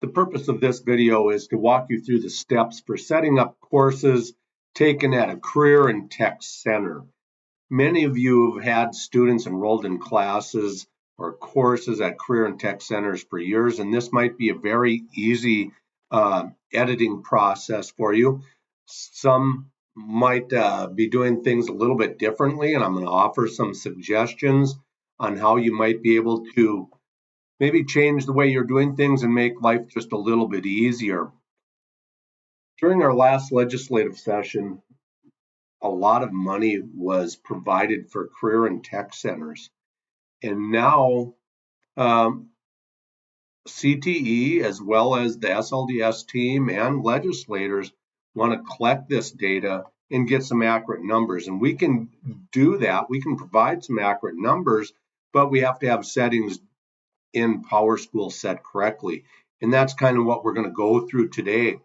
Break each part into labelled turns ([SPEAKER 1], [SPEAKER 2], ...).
[SPEAKER 1] The purpose of this video is to walk you through the steps for setting up courses taken at a career and tech center. Many of you have had students enrolled in classes or courses at career and tech centers for years, and this might be a very easy editing process for you. Some might be doing things a little bit differently, and I'm going to offer some suggestions on how you might be able to maybe change the way you're doing things and make life just a little bit easier. During our last legislative session, a lot of money was provided for career and tech centers. And now CTE, as well as the SLDS team and legislators, want to collect this data and get some accurate numbers. And we can do that. We can provide some accurate numbers, but we have to have settings in PowerSchool set correctly. And that's kind of what we're going to go through today.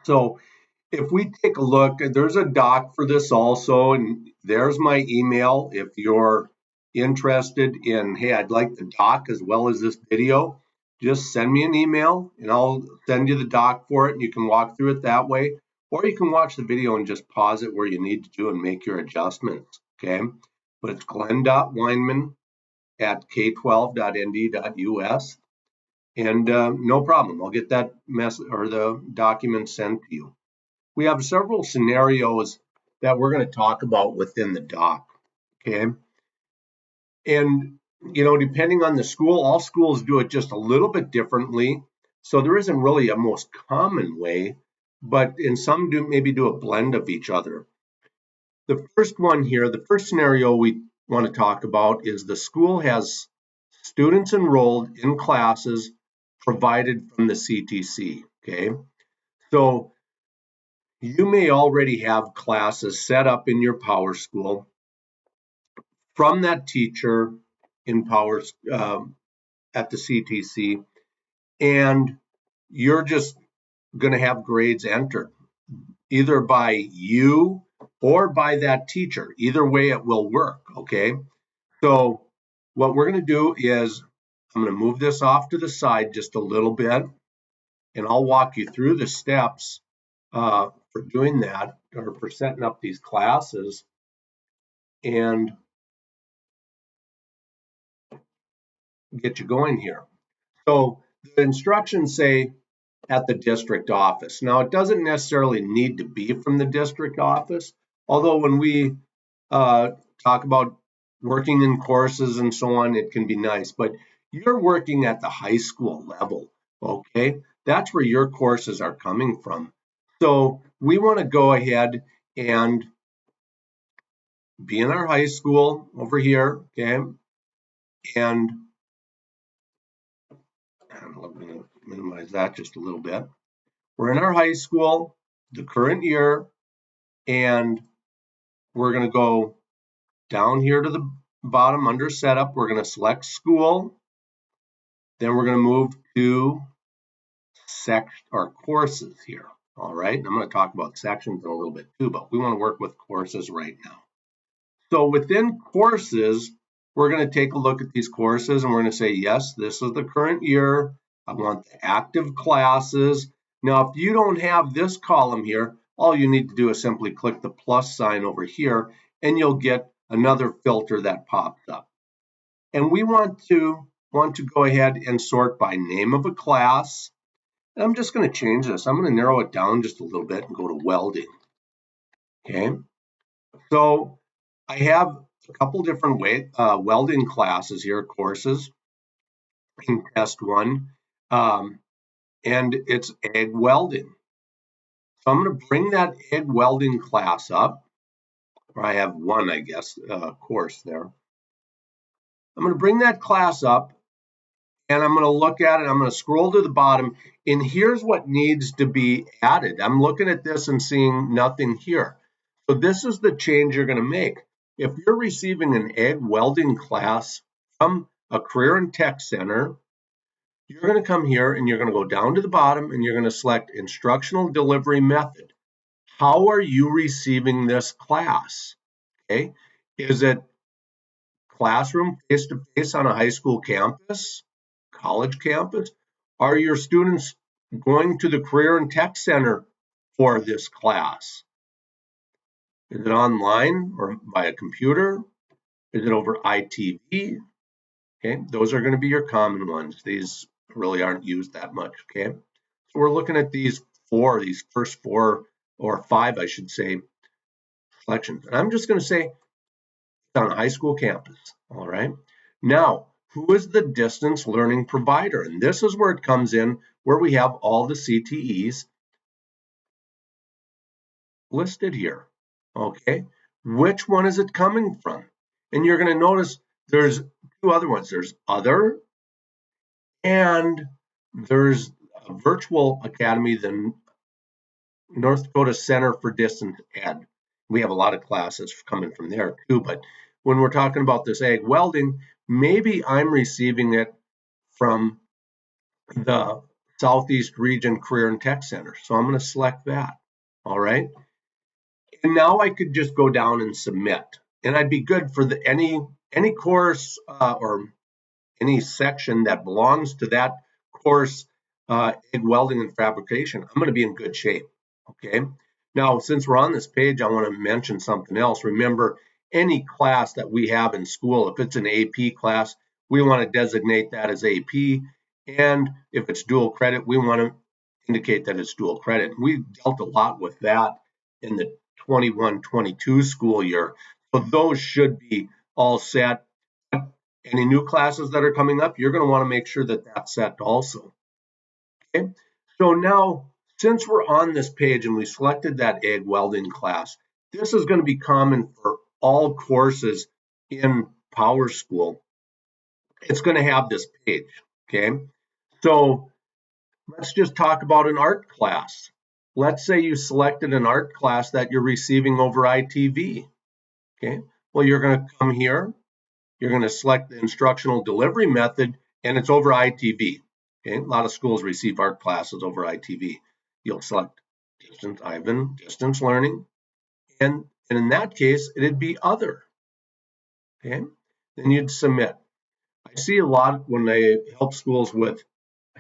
[SPEAKER 1] So if we take a look, there's a doc for this also, and there's my email. If you're interested in, hey, I'd like the doc as well as this video, just send me an email and I'll send you the doc for it, and you can walk through it that way. Or you can watch the video and just pause it where you need to do and make your adjustments, okay? But it's glenn.weinman@k12.nd.us. And no problem, I'll get that message or the document sent to you. We have several scenarios that we're going to talk about within the doc, okay? And, you know, depending on the school, all schools do it just a little bit differently. So there isn't really a most common way, but in some maybe do a blend of each other. The first one here, the first scenario we want to talk about is the school has students enrolled in classes provided from the CTC, okay? So you may already have classes set up in your PowerSchool from that teacher in at the CTC, and you're just going to have grades entered either by you or by that teacher. Either way, it will work, okay? So what we're going to do is I'm going to move this off to the side just a little bit, and I'll walk you through the steps for doing that, or for setting up these classes, and get you going here. So the instructions say at the district office. Now, it doesn't necessarily need to be from the district office, although when we talk about working in courses and so on, it can be nice, but you're working at the high school level, okay? That's where your courses are coming from. So we want to go ahead and be in our high school over here, okay? And I'm going to minimize that just a little bit. We're in our high school, the current year, and we're going to go down here to the bottom under setup. We're going to select school. Then we're going to move to courses here. All right. I'm going to talk about sections in a little bit too, but we want to work with courses right now. So within courses, we're going to take a look at these courses and we're going to say, yes, this is the current year. I want the active classes. Now, if you don't have this column here, all you need to do is simply click the plus sign over here and you'll get another filter that pops up. And we want to go ahead and sort by name of a class. And I'm just going to change this. I'm going to narrow it down just a little bit and go to welding. Okay. So I have a couple different welding classes here, courses in test one, and it's egg welding. So I'm going to bring that egg welding class up, or I have one, I guess, course there. I'm going to bring that class up, and I'm going to look at it. I'm going to scroll to the bottom, and here's what needs to be added. I'm looking at this and seeing nothing here. So this is the change you're going to make. If you're receiving an egg welding class from a career and tech center, you're going to come here and you're going to go down to the bottom and you're going to select instructional delivery method. How are you receiving this class? Okay, is it classroom face-to-face on a high school campus, college campus, Are your students going to the Career and Tech Center for this class? Is it online or by a computer? Is it over ITV? Okay, those are going to be your common ones. These really aren't used that much, okay? So we're looking at these first four or five, I should say, selections. And I'm just going to say it's on a high school campus, all right? Now, who is the distance learning provider? And this is where it comes in, where we have all the CTEs listed here, okay? Which one is it coming from? And you're going to notice there's two other ones. There's other, and there's a virtual academy, the North Dakota Center for Distance Ed. We have a lot of classes coming from there too, but when we're talking about this ag welding, maybe I'm receiving it from the Southeast Region Career and Tech Center. So I'm going to select that. All right. And now I could just go down and submit. And I'd be good for any course or any section that belongs to that course in welding and fabrication. I'm going to be in good shape. Okay. Now, since we're on this page, I want to mention something else. Remember, any class that we have in school, if it's an AP class, we want to designate that as AP. And if it's dual credit, we want to indicate that it's dual credit. We dealt a lot with that in the 21-22 school year. So those should be all set. Any new classes that are coming up, you're going to want to make sure that that's set also. Okay, so now since we're on this page and we selected that ag welding class, this is going to be common for all courses in Power School. It's going to have this page. Okay, so let's just talk about an art class. Let's say you selected an art class that you're receiving over ITV. Okay, well, you're going to come here. You're going to select the instructional delivery method, and it's over ITV. Okay, a lot of schools receive art classes over ITV. You'll select distance learning, and in that case, it'd be other. Okay, then you'd submit. I see a lot when they help schools with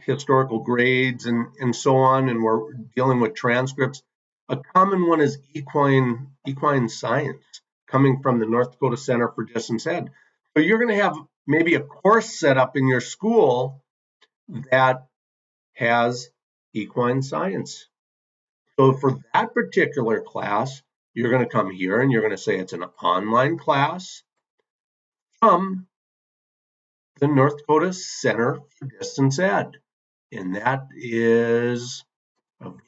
[SPEAKER 1] historical grades and so on, and we're dealing with transcripts. A common one is equine science, coming from the North Dakota Center for Distance Ed. So you're going to have maybe a course set up in your school that has equine science. So for that particular class, you're going to come here and you're going to say it's an online class from the North Dakota Center for Distance Ed. And that is,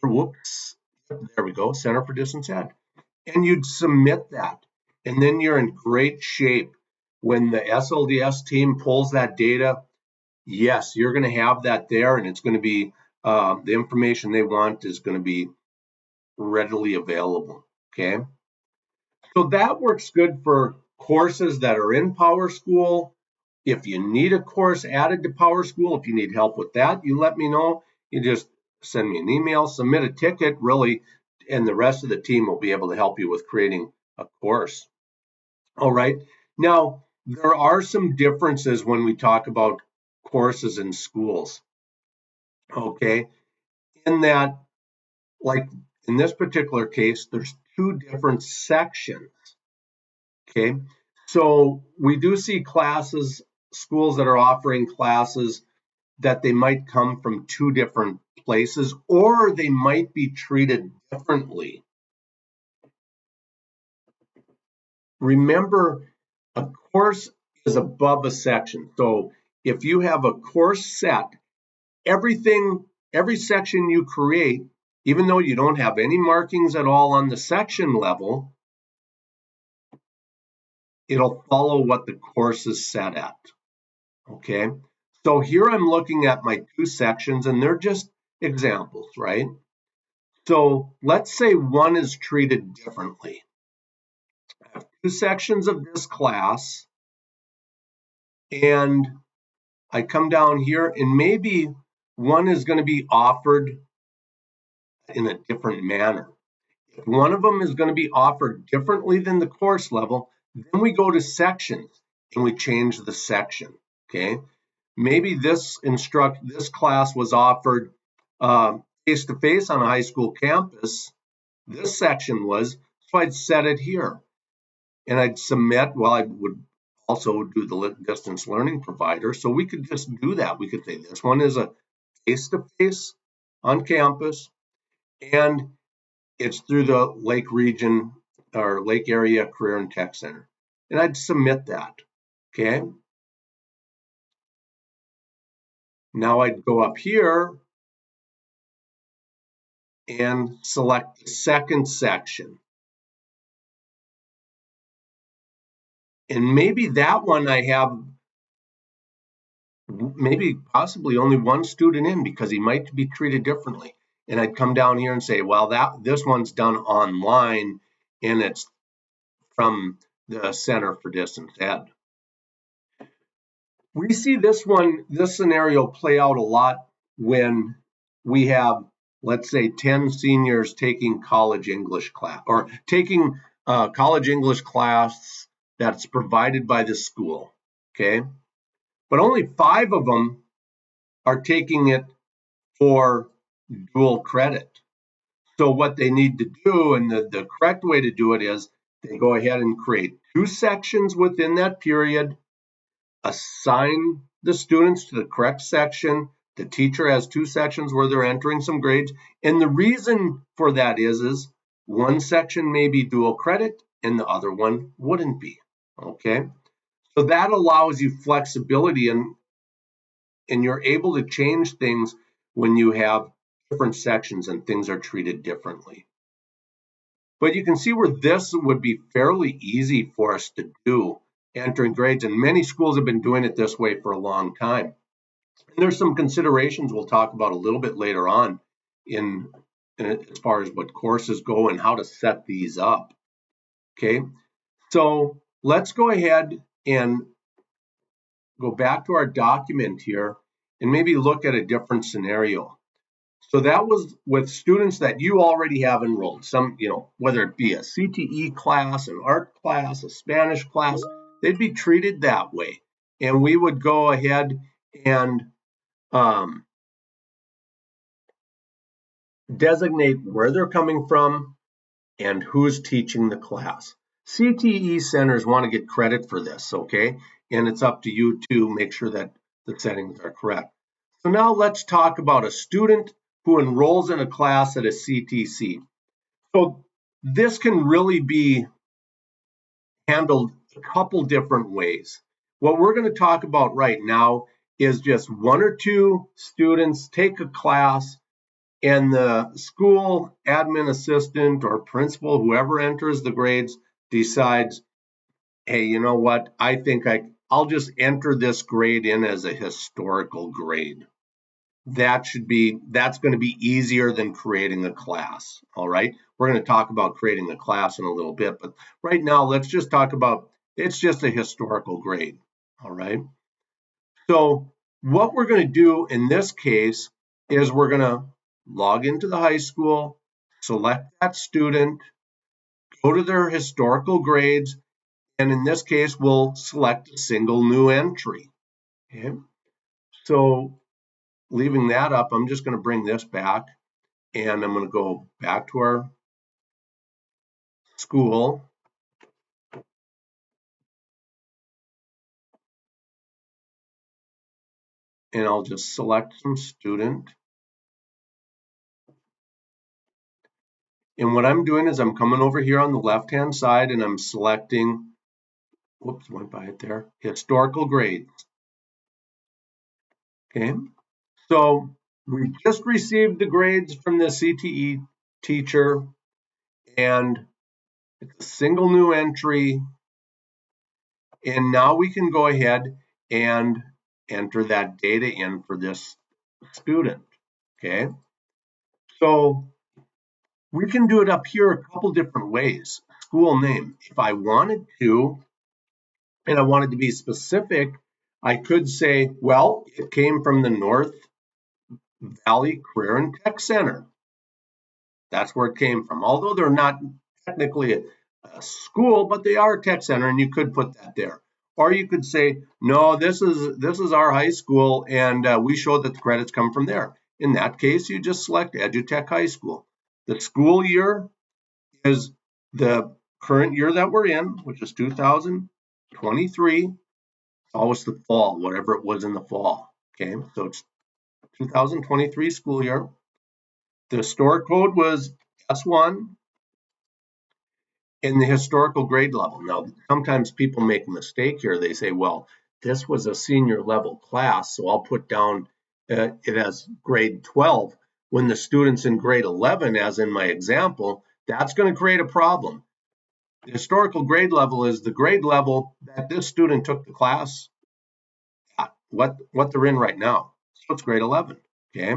[SPEAKER 1] whoops, there we go, Center for Distance Ed. And you'd submit that. And then you're in great shape. When the SLDS team pulls that data, yes, you're going to have that there, and it's going to be the information they want is going to be readily available. Okay, so that works good for courses that are in Power School. If you need a course added to Power School, if you need help with that, you let me know. You just send me an email, submit a ticket, really, and the rest of the team will be able to help you with creating a course. All right. Now, there are some differences when we talk about courses in schools. Okay. In that, like in this particular case, there's two different sections. Okay. So we do see schools that are offering classes that they might come from two different places, or they might be treated differently. Remember, a course is above a section. So if you have a course set, every section you create, even though you don't have any markings at all on the section level, it'll follow what the course is set at. Okay, so here I'm looking at my two sections, and they're just examples, right? So let's say one is treated differently. I have two sections of this class, and I come down here, and maybe one is going to be offered in a different manner. If one of them is going to be offered differently than the course level, then we go to sections and we change the section. Okay, maybe this class was offered face-to-face on a high school campus. This section was, so I'd set it here. And I'd submit, well, I would also do the distance learning provider. So we could just do that. We could say this one is a face-to-face on campus, and it's through the Lake Region or Lake Area Career and Tech Center. And I'd submit that, okay? Now I'd go up here and select the second section. And maybe that one I have maybe possibly only one student in because he might be treated differently. And I'd come down here and say, well, this one's done online and it's from the Center for Distance Ed. We see this scenario play out a lot when we have, let's say, 10 seniors taking college English class or taking college English class that's provided by the school, okay? But only 5 of them are taking it for dual credit. So what they need to do, and the correct way to do it is they go ahead and create 2 sections within that period, assign the students to the correct section. The teacher has 2 sections where they're entering some grades. And the reason for that is one section may be dual credit and the other one wouldn't be, okay? So that allows you flexibility and you're able to change things when you have different sections and things are treated differently. But you can see where this would be fairly easy for us to do, entering grades, and many schools have been doing it this way for a long time. And there's some considerations we'll talk about a little bit later on in as far as what courses go and how to set these up. Okay, so let's go ahead and go back to our document here and maybe look at a different scenario. So that was with students that you already have enrolled, some, whether it be a CTE class, an art class, a Spanish class, they'd be treated that way. And we would go ahead and designate where they're coming from and who's teaching the class. CTE centers want to get credit for this, okay? And it's up to you to make sure that the settings are correct. So now let's talk about a student who enrolls in a class at a CTC. So this can really be handled a couple different ways. What we're going to talk about right now is just 1 or 2 students take a class and the school admin assistant or principal, whoever enters the grades, decides, hey, you know what? I think I'll just enter this grade in as a historical grade. That's going to be easier than creating a class. All right. We're going to talk about creating a class in a little bit, but right now let's just talk about it's just a historical grade. All right. So what we're going to do in this case is we're going to log into the high school, select that student, go to their historical grades, and in this case, we'll select a single new entry. Okay. So leaving that up, I'm just going to bring this back, and I'm going to go back to our school. And I'll just select some student. And what I'm doing is I'm coming over here on the left-hand side and I'm selecting, whoops, went by it there, historical grades. Okay, so we just received the grades from the CTE teacher and it's a single new entry. And now we can go ahead and enter that data in for this student. Okay, so we can do it up here a couple different ways. School name. If I wanted to, and I wanted to be specific, I could say, well, it came from the North Valley Career and Tech Center. That's where it came from. Although they're not technically a school, but they are a tech center, and you could put that there. Or you could say, no, this is our high school, and we show that the credits come from there. In that case, you just select EduTech High School. The school year is the current year that we're in, which is 2023. Always the fall, whatever it was in the fall. Okay, so it's 2023 school year. The historic code was S1 in the historical grade level. Now, sometimes people make a mistake here. They say, well, this was a senior level class, so I'll put down it as grade 12. When the student's in grade 11, as in my example, that's going to create a problem. The historical grade level is the grade level that this student took the class at, what they're in right now. So it's grade 11, okay?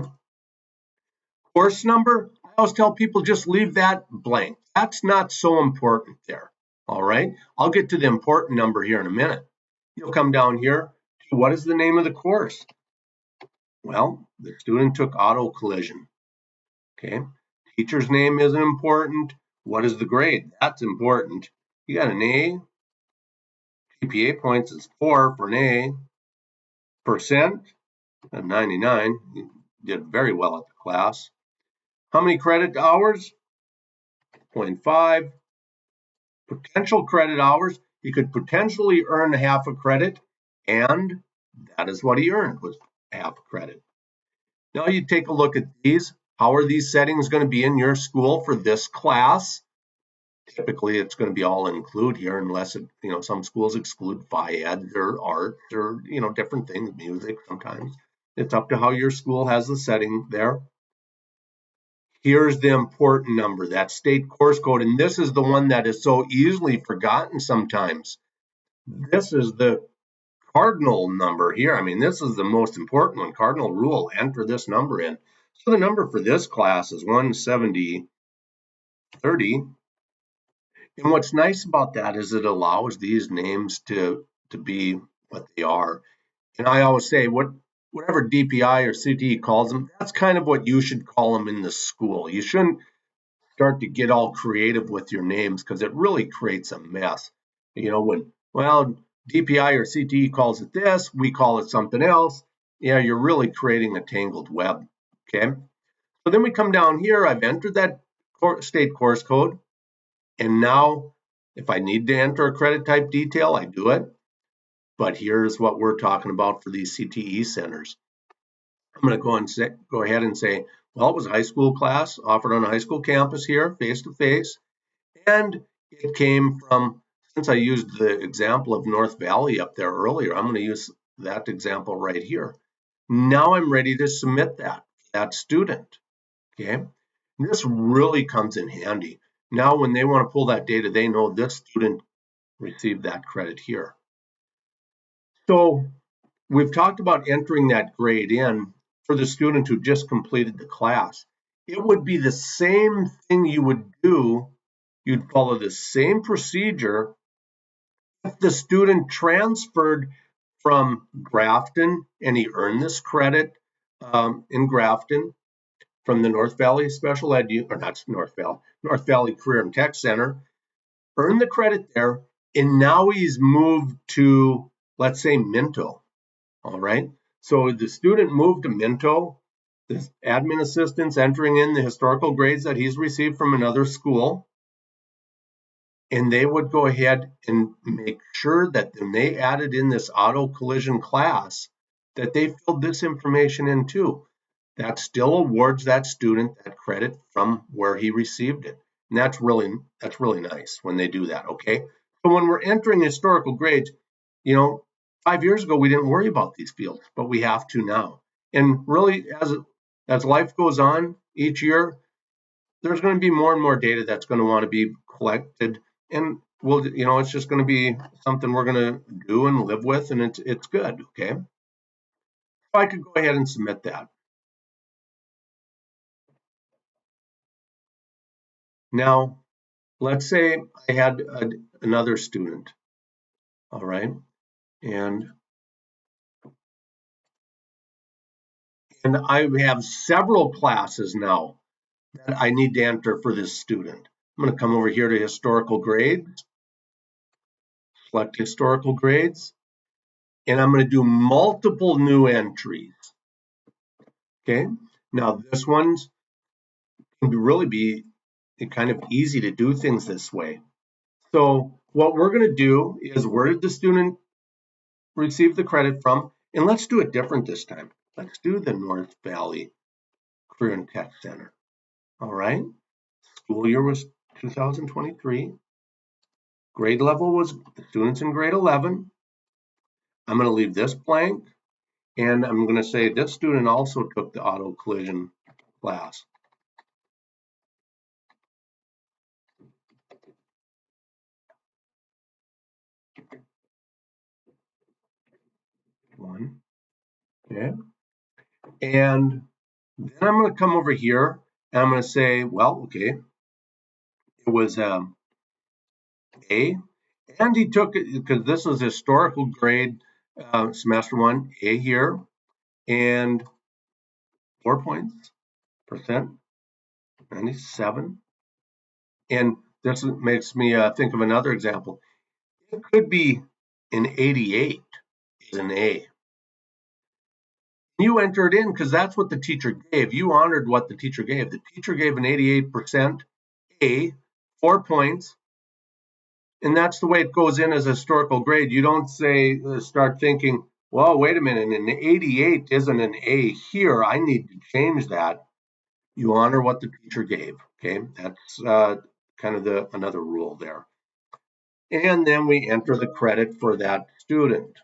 [SPEAKER 1] Course number, I always tell people just leave that blank. That's not so important there, all right? I'll get to the important number here in a minute. You'll come down here to what is the name of the course? Well, the student took auto collision, okay? Teacher's name isn't important. What is the grade? That's important. You got an A. GPA points is 4 for an A. Percent, 99. You did very well at the class. How many credit hours? 0.5. Potential credit hours, you could potentially earn half a credit, and that is what he earned, was half a credit. Now you take a look at these. How are these settings going to be in your school for this class? Typically, it's going to be all include here, unless it, some schools exclude Phi-Ed or art or different things, music sometimes. It's up to how your school has the setting there. Here's the important number, that state course code, and this is the one that is so easily forgotten sometimes. This is the cardinal number here. I mean, this is the most important one. Cardinal rule, enter this number in. So the number for this class is 17030. And what's nice about that is it allows these names to be what they are. And I always say, whatever DPI or CTE calls them, that's kind of what you should call them in the school. You shouldn't start to get all creative with your names, because it really creates a mess. When, well, DPI or CTE calls it this, we call it something else. Yeah, you're really creating a tangled web. Okay. So then we come down here. I've entered that state course code. And now, if I need to enter a credit type detail, I do it. But here's what we're talking about for these CTE centers. I'm going to go ahead and say, well, it was a high school class offered on a high school campus here, face-to-face. And it came from, since I used the example of North Valley up there earlier, I'm going to use that example right here. Now I'm ready to submit that student, okay? And this really comes in handy. Now when they want to pull that data, they know this student received that credit here. So we've talked about entering that grade in for the student who just completed the class. It would be the same thing you would do. You'd follow the same procedure if the student transferred from Grafton and he earned this credit in Grafton from the North Valley Special Ed, or not North Valley Career and Tech Center, earned the credit there, and now he's moved to, let's say, Minto. All right. So the student moved to Minto. The admin assistant's entering in the historical grades that he's received from another school. And they would go ahead and make sure that when they added in this auto collision class, that they filled this information in too. That still awards that student that credit from where he received it. And that's really nice when they do that, okay? So when we're entering historical grades, 5 years ago, we didn't worry about these fields, but we have to now. And really, as life goes on each year, there's going to be more and more data that's going to want to be collected. And it's just going to be something we're going to do and live with, and it's good, okay? So I could go ahead and submit that. Now, let's say I had another student, all right? And I have several classes now that I need to enter for this student. I'm going to come over here to historical grades, select historical grades, and I'm going to do multiple new entries. Okay, now this one's can really be kind of easy to do things this way. So what we're going to do is, where did the student receive the credit from? And let's do it different this time. Let's do the North Valley Career and Tech Center. All right, school year was 2023. Grade level was the students in grade 11. I'm going to leave this blank, and I'm going to say this student also took the auto collision class. One, okay. And then I'm going to come over here and I'm going to say, well, okay, it was A, and he took it because this was historical grade, semester 1, A here, and 4 points, percent, 97. And this makes me think of another example. It could be an 88 is an A. You entered in because that's what the teacher gave. You honored what the teacher gave. The teacher gave an 88% A, 4 points, and that's the way it goes in as a historical grade. You don't say, start thinking, well, wait a minute, an 88 isn't an A here. I need to change that. You honor what the teacher gave. Okay, that's kind of another rule there. And then we enter the credit for that student.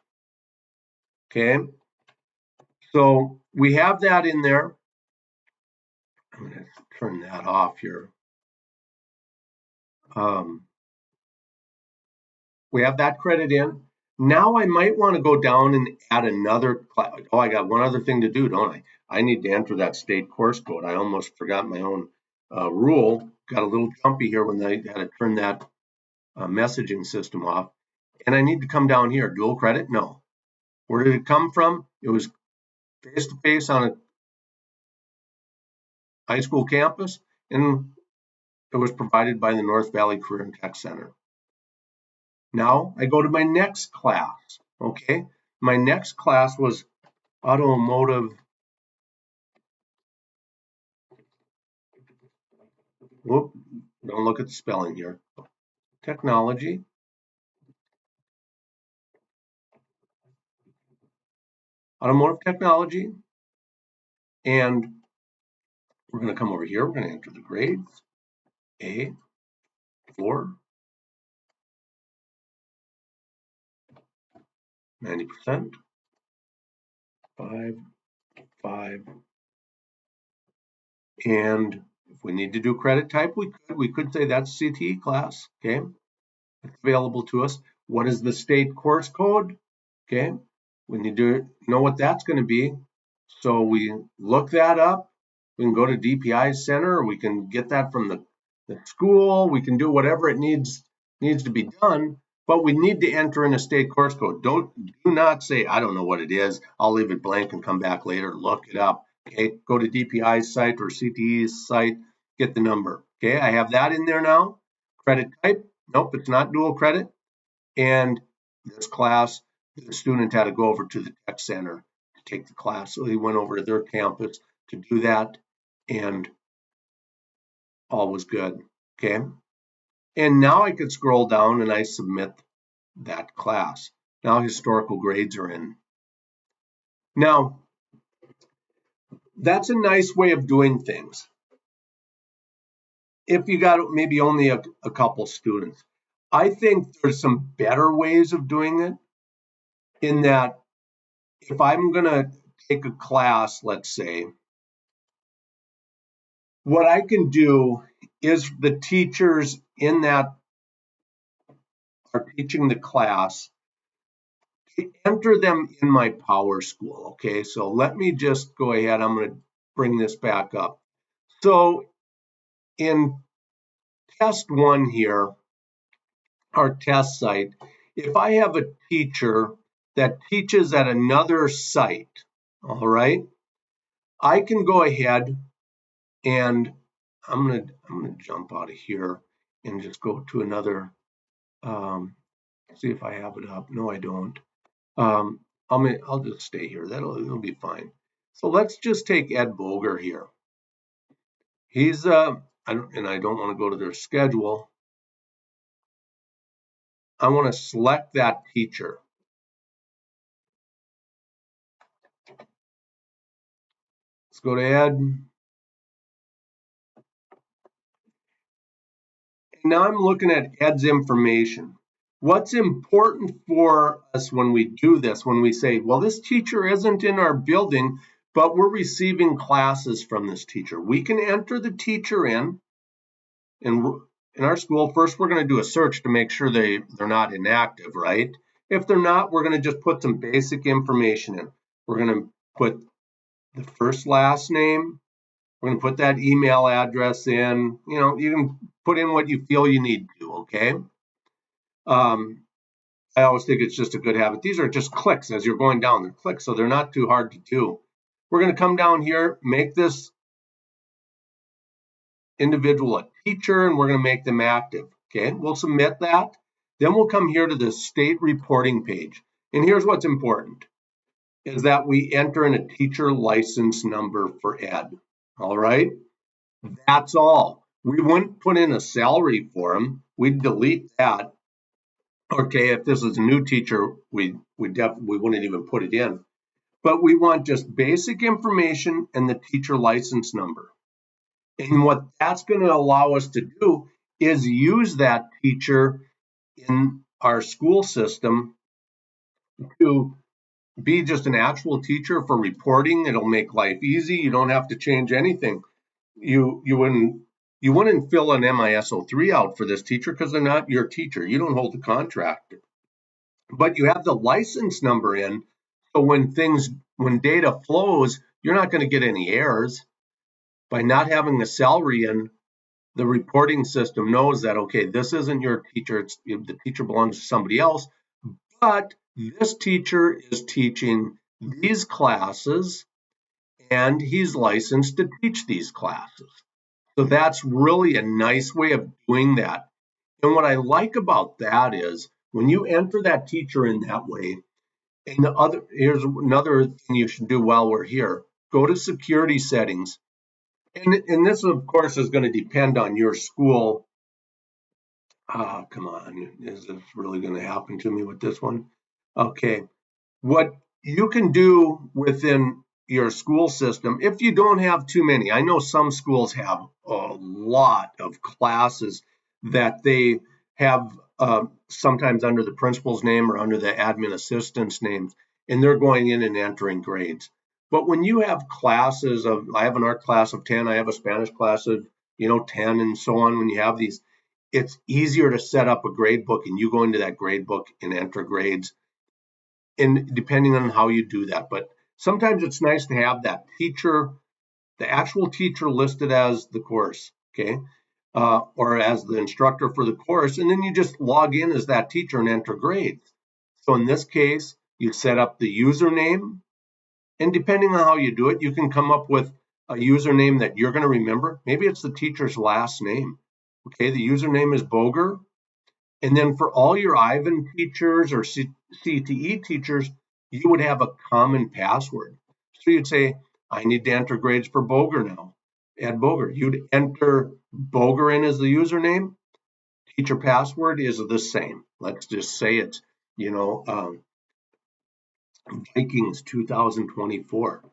[SPEAKER 1] Okay, so we have that in there. I'm going to turn that off here. We have that credit in. Now I might want to go down and add another class. Oh, I got one other thing to do, don't I? I need to enter that state course code. I almost forgot my own rule. Got a little jumpy here when I had to turn that messaging system off. And I need to come down here. Dual credit? No. Where did it come from? It was face-to-face on a high school campus, and it was provided by the North Valley Career and Tech Center. Now I go to my next class. Okay, my next class was automotive. Whoop, don't look at the spelling here. Technology. Automotive technology. And we're going to come over here. We're going to enter the grades. A, 4, 90%, 5, 5. And if we need to do credit type, we could say that's CTE class. Okay, it's available to us. What is the state course code? Okay, we need to know what that's going to be. So we look that up. We can go to DPI Center, or we can get that from the school. We can do whatever it needs to be done, but we need to enter in a state course code. Do not say, I don't know what it is. I'll leave it blank and come back later, look it up. Okay, go to DPI's site or CTE's site, get the number. Okay, I have that in there now. Credit type, nope, it's not dual credit. And this class, the student had to go over to the tech center to take the class. So he went over to their campus to do that, and all was good. Okay. And now I could scroll down and I submit that class. Now historical grades are in. Now, that's a nice way of doing things. If you got maybe only a couple students, I think there's some better ways of doing it, in that if I'm going to take a class, let's say, what I can do is the teachers in that are teaching the class, enter them in my Power School. Okay, so let me just go ahead. I'm going to bring this back up. So in test 1 here, our test site, if I have a teacher that teaches at another site, all right, I can go ahead and I'm gonna jump out of here and just go to another See if I have it up. No, I don't. I'll just stay here. It'll be fine. So let's just take Ed Boger here. He's I don't want to go to their schedule. I want to select that teacher. Let's go to Ed. Now I'm looking at Ed's information. What's important for us when we do this, when we say, well, this teacher isn't in our building, but we're receiving classes from this teacher. We can enter the teacher in our school. First, we're going to do a search to make sure they're not inactive, right? If they're not, we're going to just put some basic information in. We're going to put the first, last name. We're going to put that email address in. You can put in what you feel you need to, okay? I always think it's just a good habit. These are just clicks as you're going down. They're clicks, so they're not too hard to do. We're going to come down here, make this individual a teacher, and we're going to make them active. Okay, we'll submit that. Then we'll come here to the state reporting page. And here's what's important, is that we enter in a teacher license number for Ed. All right, that's all. We wouldn't put in a salary for him. We'd delete that. Okay, if this is a new teacher, we wouldn't even put it in. But we want just basic information and the teacher license number. And what that's going to allow us to do is use that teacher in our school system to be just an actual teacher for reporting. It'll make life easy. You don't have to change anything. You wouldn't fill an MISO3 out for this teacher because they're not your teacher. You don't hold the contract. But you have the license number in, so when data flows, you're not going to get any errors. By not having the salary in, the reporting system knows that, okay, this isn't your teacher, the teacher belongs to somebody else, but this teacher is teaching these classes and he's licensed to teach these classes. So that's really a nice way of doing that. And what I like about that is when you enter that teacher in that way, and here's another thing you should do while we're here, go to security settings. And this, of course, is going to depend on your school. Come on, is this really going to happen to me with this one? Okay, what you can do within your school system, if you don't have too many, I know some schools have a lot of classes that they have sometimes under the principal's name or under the admin assistant's name, and they're going in and entering grades. But when you have classes I have an art class of 10, I have a Spanish class of 10, and so on. When you have these, it's easier to set up a grade book, and you go into that grade book and enter grades, and depending on how you do that. But sometimes it's nice to have that teacher, the actual teacher listed as the course, okay, or as the instructor for the course, and then you just log in as that teacher and enter grades. So in this case, you set up the username, and depending on how you do it, you can come up with a username that you're going to remember. Maybe it's the teacher's last name. Okay, the username is Boger. And then for all your Ivan teachers or CTE teachers, you would have a common password. So you'd say, I need to enter grades for Boger now. Add Boger. You'd enter Boger in as the username. Teacher password is the same. Let's just say it's, Vikings 2024.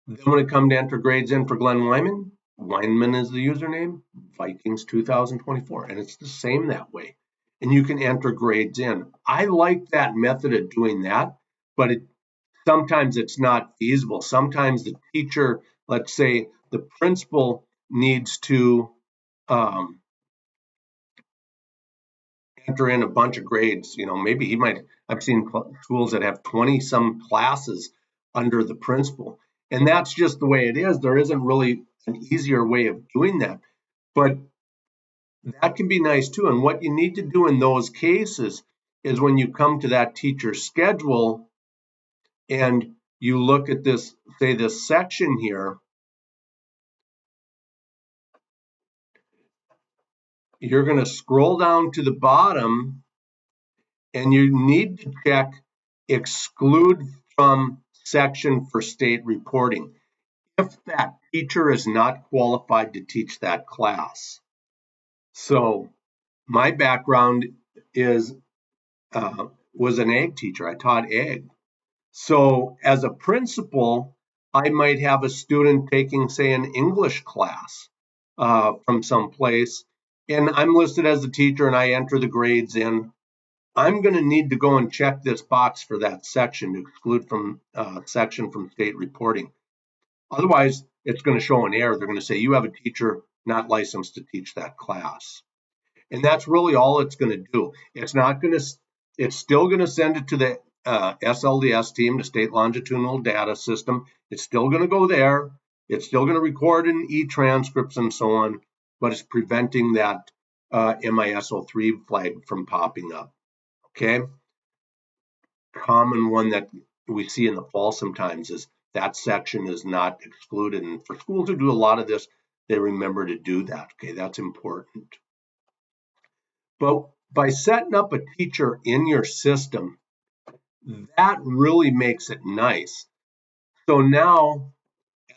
[SPEAKER 1] Then when it comes to enter grades in for Glenn Weinman is the username, Vikings 2024, and it's the same that way. And you can enter grades in. I like that method of doing that, but sometimes it's not feasible. Sometimes the teacher, let's say the principal needs to enter in a bunch of grades. Maybe I've seen schools that have 20 some classes under the principal. And that's just the way it is. There isn't really an easier way of doing that. But that can be nice too. And what you need to do in those cases is when you come to that teacher schedule and you look at this, say this section here, you're going to scroll down to the bottom and you need to check exclude from section for state reporting if that teacher is not qualified to teach that class. So my background is was an ag teacher. I taught ag. So as a principal, I might have a student taking, say, an English class from someplace, and I'm listed as a teacher and I enter the grades in. I'm going to need to go and check this box for that section to exclude from section from state reporting. Otherwise, it's going to show an error. They're going to say you have a teacher not licensed to teach that class. And that's really all it's going to do. It's not going to, it's still going to send it to the SLDS team, the state longitudinal data system. It's still going to go there. It's still going to record in e-transcripts and so on, but it's preventing that MISO3 flag from popping up. Okay. Common one that we see in the fall sometimes is that section is not excluded. And for schools who do a lot of this, they remember to do that. Okay, that's important. But by setting up a teacher in your system, that really makes it nice. So now,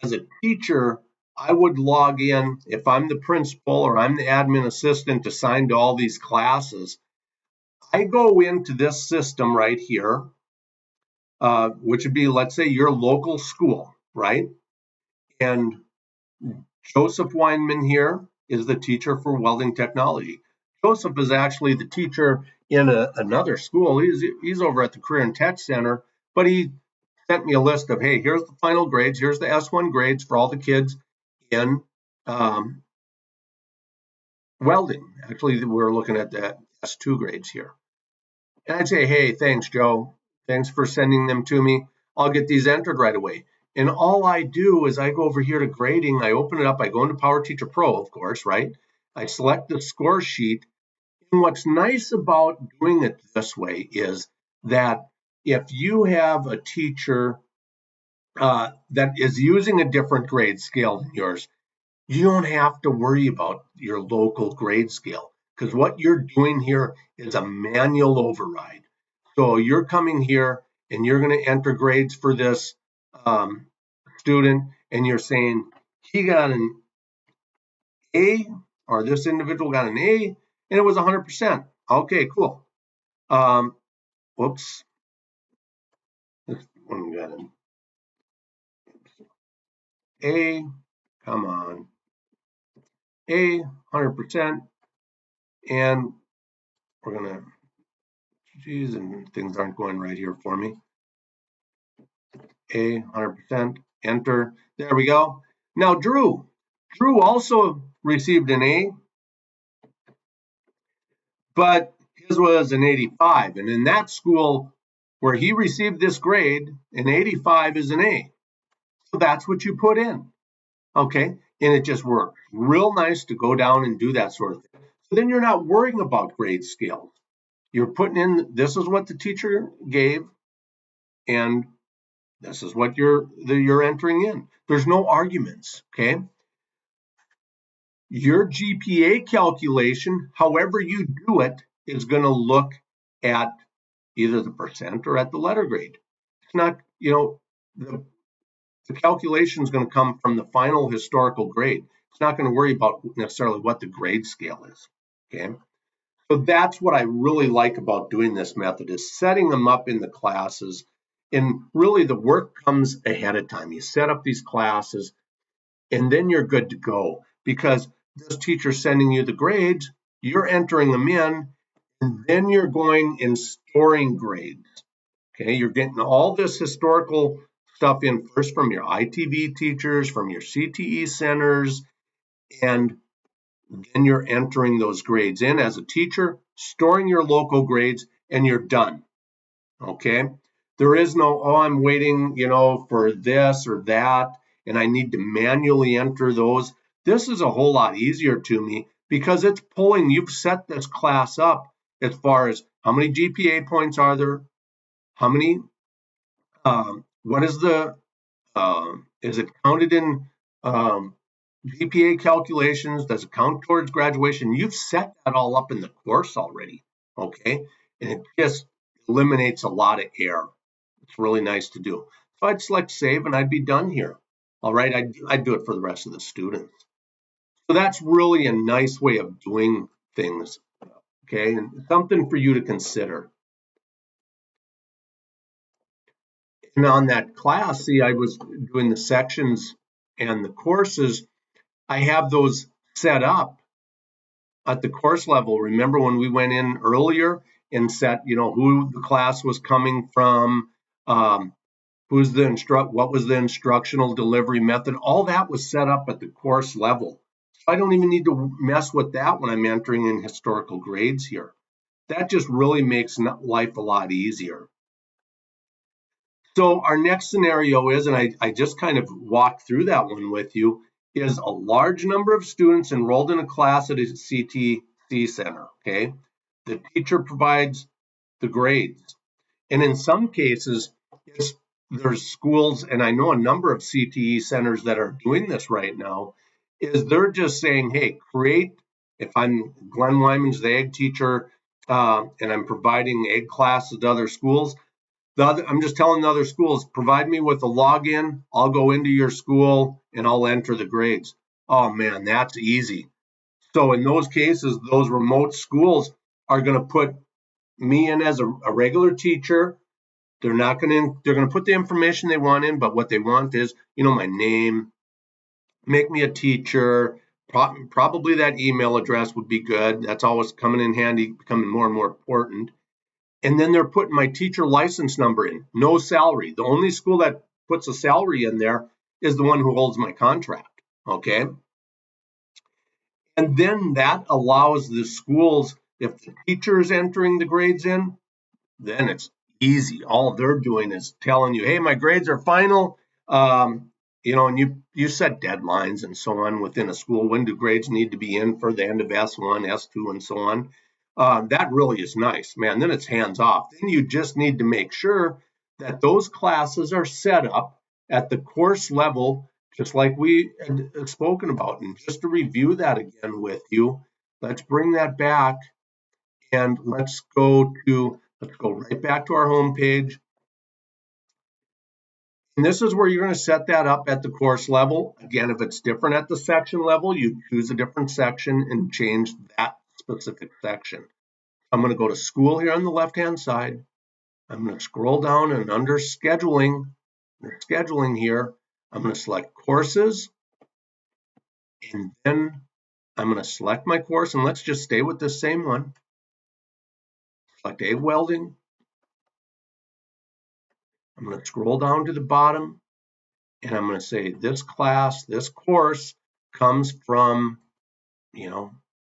[SPEAKER 1] as a teacher, I would log in, if I'm the principal or I'm the admin assistant assigned to all these classes, I go into this system right here, which would be, let's say, your local school, right? And Joseph Weinman here is the teacher for welding technology. Joseph is actually the teacher in another school. He's over at the Career and Tech Center, but he sent me a list of, hey, here's the final grades. Here's the S1 grades for all the kids in welding. Actually, we're looking at the S2 grades here. And I'd say, hey, thanks, Joe. Thanks for sending them to me. I'll get these entered right away. And all I do is I go over here to grading. I open it up. I go into Power Teacher Pro, of course, right? I select the score sheet. And what's nice about doing it this way is that if you have a teacher that is using a different grade scale than yours, you don't have to worry about your local grade scale, because what you're doing here is a manual override. So you're coming here and you're going to enter grades for this student, and you're saying he got an A, or this individual got an A, and it was 100%. Okay, cool. Whoops. This one got an A. Come on. A, 100%. And we're going to, geez, and things aren't going right here for me. A, 100%, enter. There we go. Now, Drew also received an A, but his was an 85. And in that school where he received this grade, an 85 is an A. So that's what you put in. Okay. And it just worked real nice to go down and do that sort of thing. So then you're not worrying about grade scales. You're putting in, this is what the teacher gave, and this is what you're entering in. There's no arguments, okay? Your GPA calculation, however you do it, is going to look at either the percent or at the letter grade. It's not, the calculation is going to come from the final historical grade. It's not going to worry about necessarily what the grade scale is, okay? So that's what I really like about doing this method, is setting them up in the classes. And really the work comes ahead of time. You set up these classes and then you're good to go, because this teacher's sending you the grades, you're entering them in, and then you're going and storing grades. Okay, you're getting all this historical stuff in first from your ITV teachers, from your CTE centers, and then you're entering those grades in as a teacher, storing your local grades, and you're done. Okay? There is no, oh, I'm waiting, for this or that, and I need to manually enter those. This is a whole lot easier to me because it's pulling, you've set this class up as far as how many GPA points are there, how many, what is the, is it counted in GPA calculations? Does it count towards graduation? You've set that all up in the course already, okay? and it just eliminates a lot of error. It's really nice to do. So I'd select save and I'd be done here. All right, I'd do it for the rest of the students. So that's really a nice way of doing things, okay, and something for you to consider. And on that class, see, I was doing the sections and the courses. I have those set up at the course level. Remember when we went in earlier and set, who the class was coming from, what was the instructional delivery method? All that was set up at the course level. So I don't even need to mess with that when I'm entering in historical grades here. That just really makes life a lot easier. So our next scenario is, and I just kind of walked through that one with you, is a large number of students enrolled in a class at a CTC center, okay? The teacher provides the grades. And in some cases, there's schools, and I know a number of CTE centers that are doing this right now, is they're just saying, hey, if I'm Glenn Wyman's the ag teacher, and I'm providing ag classes to other schools, I'm just telling the other schools, provide me with a login. I'll go into your school and I'll enter the grades. Oh man, that's easy. So in those cases, those remote schools are going to put me in as a regular teacher. They're going to put the information they want in, but what they want is, my name, make me a teacher. Probably that email address would be good. That's always coming in handy, becoming more and more important. And then they're putting my teacher license number in, no salary. The only school that puts a salary in there is the one who holds my contract, okay? And then that allows the schools, if the teacher is entering the grades in, then it's easy. All they're doing is telling you, hey, my grades are final. And you set deadlines and so on within a school. When do grades need to be in for the end of S1, S2, and so on? That really is nice, man. Then it's hands off. Then you just need to make sure that those classes are set up at the course level, just like we had spoken about. And just to review that again with you, let's bring that back and let's go right back to our home page. And this is where you're going to set that up at the course level. Again, if it's different at the section level, you choose a different section and change that specific section. I'm going to go to school here on the left-hand side. I'm going to scroll down and under scheduling here, I'm going to select courses. And then I'm going to select my course, and let's just stay with the same one. Select ag welding. I'm going to scroll down to the bottom, and I'm going to say this course comes from,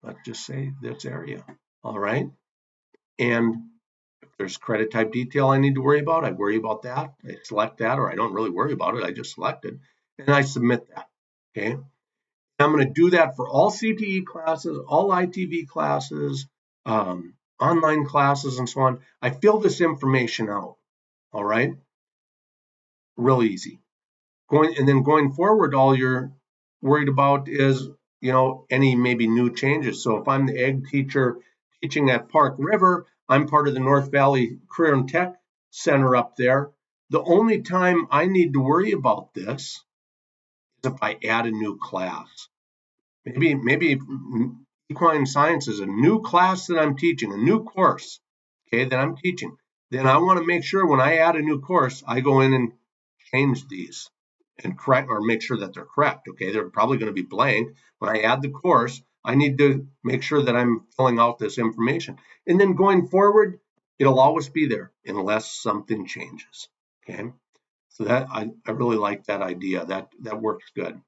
[SPEAKER 1] let's just say this area. All right. And if there's credit type detail I need to worry about, I worry about that. I select that, or I don't really worry about it. I just select it, and I submit that. Okay. I'm going to do that for all CTE classes, all ITV classes, online classes, and so on. I fill this information out. All right. Real easy. Going forward, all you're worried about is, any maybe new changes. So if I'm the ag teacher teaching at Park River, I'm part of the North Valley Career and Tech Center up there. The only time I need to worry about this is if I add a new class. Maybe equine science is a new class that I'm teaching, a new course, okay, that I'm teaching. Then I want to make sure when I add a new course, I go in and change these and correct or make sure that they're correct. Okay, they're probably going to be blank. When I add the course, I need to make sure that I'm filling out this information. And then going forward, it'll always be there unless something changes. Okay, so that I really like that idea. That works good.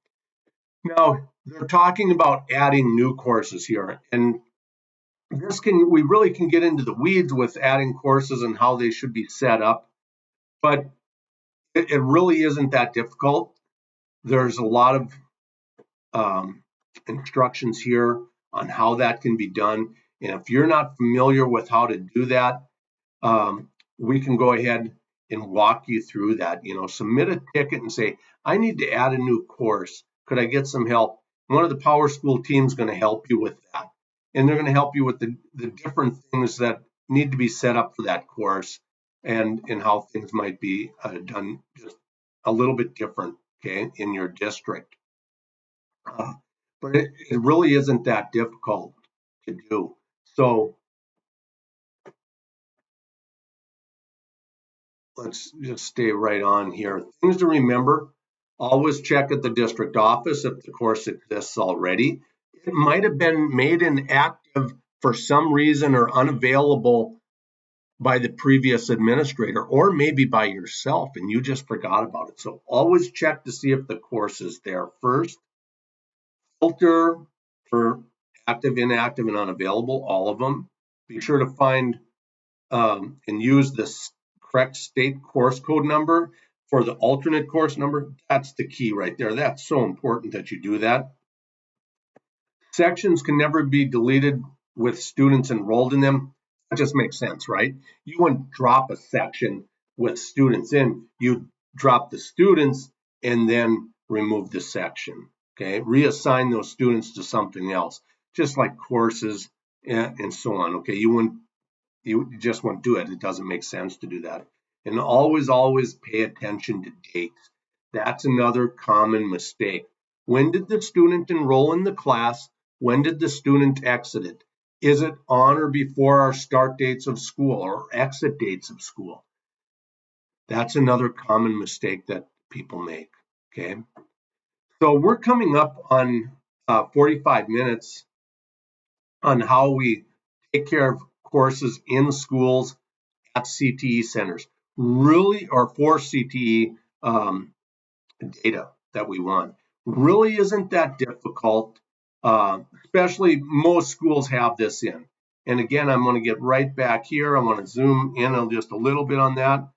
[SPEAKER 1] Now they're talking about adding new courses here, and we really can get into the weeds with adding courses and how they should be set up, but it really isn't that difficult. There's a lot of instructions here on how that can be done. And if you're not familiar with how to do that, we can go ahead and walk you through that. Submit a ticket and say, I need to add a new course. Could I get some help? One of the Power School teams is going to help you with that. And they're going to help you with the different things that need to be set up for that course, and how things might be done just a little bit different, okay, in your district. But it really isn't that difficult to do. So let's just stay right on here. Things to remember: always check at the district office if the course exists already. It might have been made inactive for some reason or unavailable by the previous administrator, or maybe by yourself and you just forgot about it. So always check to see if the course is there first. Filter for active, inactive, and unavailable, all of them. Be sure to find and use the correct state course code number for the alternate course number. That's the key right there. That's so important that you do that. Sections can never be deleted with students enrolled in them. That just makes sense, right? You wouldn't drop a section with students in. You drop the students and then remove the section, okay? Reassign those students to something else, just like courses and so on, okay? You just won't do it. It doesn't make sense to do that. And always pay attention to dates. That's another common mistake. When did the student enroll in the class? When did the student exit it? Is it on or before our start dates of school or exit dates of school? That's another common mistake that people make, okay? So we're coming up on 45 minutes on how we take care of courses in schools at CTE centers, really, or for CTE data that we want. Really isn't that difficult, especially most schools have this in. And again, I'm going to get right back here. I'm going to zoom in on just a little bit on that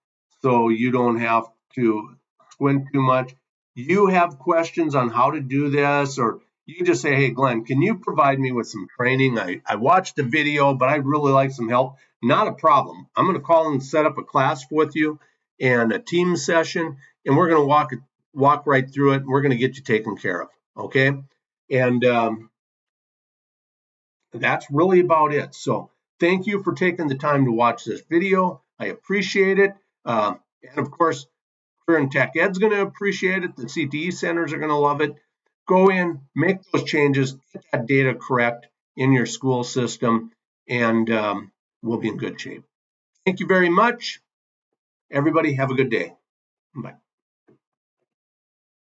[SPEAKER 1] so you don't have to squint too much. You have questions on how to do this, or you just say, hey, Glenn, can you provide me with some training? I watched the video, but I'd really like some help. Not a problem. I'm going to call and set up a class with you and a team session, and we're going to walk right through it. And we're going to get you taken care of, okay? And that's really about it. So thank you for taking the time to watch this video. I appreciate it. And of course, Career and Tech Ed's going to appreciate it. The CTE centers are going to love it. Go in, make those changes, get that data correct in your school system, and we'll be in good shape. Thank you very much. Everybody have a good day. Bye.